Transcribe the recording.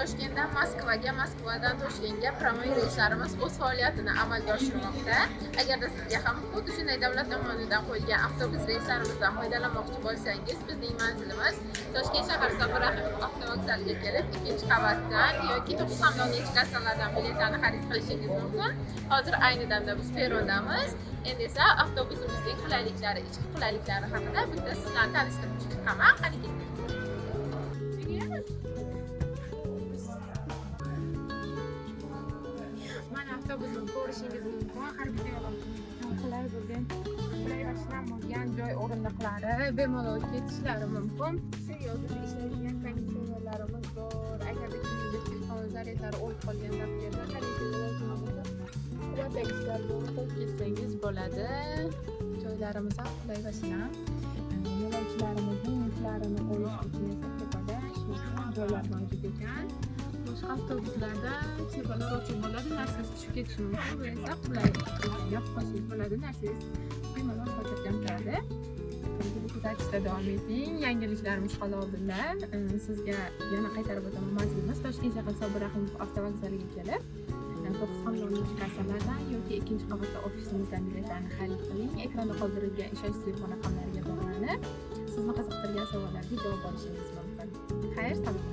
Toshkentdan Moskvaga, Moskvadan Toshkentga promil reyslarimiz o'z faoliyatini amalga oshirmoqda. Agarda sizga ham xuddi shunday davlat tomonidan qo'yilgan avtobus reyslarimizdan foydalanmoqchi bo'lsangiz, bizning manzilimiz Toshkent shahar Sobir Rahimov avtovokzaliga kelib, ikkinchi qavatdan yoki 9 kassalardan biletlarni xarid qilishingiz mumkin. Hozir ayni damda biz perrondamiz. Endi esa avtobusimizning qulayliklari, ichki qulayliklari haqida bitta sizlarni tanishtirib chiqaman. Qani keling. Mana avtobusni ko'rishingiz mumkin. Har bitta yo'lovchining qulay bo'lgan, qulay va shinam bo'lgan joy o'rindiqlari, bemalol ketishlari mumkin. Shu yozda ishlaydigan konditsionerlarimiz bor. Agarda kimningdir telefon zaryadlari o'lib qolgan taqdirda quvvatlagichlar bor, qo'yib ketsangiz bo'ladi. Joylarimiz ham qulay va shinam. Yo'lovchilarimizning yuklarini qo'yish uchun esa tepada shunday joylar mavjud ekan. Boshqa avtobuslarda tepalar ochiq bo'ladi, narsangiz tushib ketishi mumkin. Bu esa qulay yopib qo'ysangiz bo'ladi, narsangiz bemalol xotirjam turadi. Kuzatishda davom eting. Yangiliklarimiz hali oldinda. Sizga yana qaytarib o'taman, manzilimiz Toshkent shahar Sobir Rahimov avtovokzaliga kelib 9 kassalardan yoki ikkinchi qavatda ofisimizdan biletlarni xarid qiling. Ekranda qoldirilgan ishonch telefon raqamlariga bog'lanib, sizni qiziqtirgan savollarga javob olishingiz mumkin. Xayr, salom.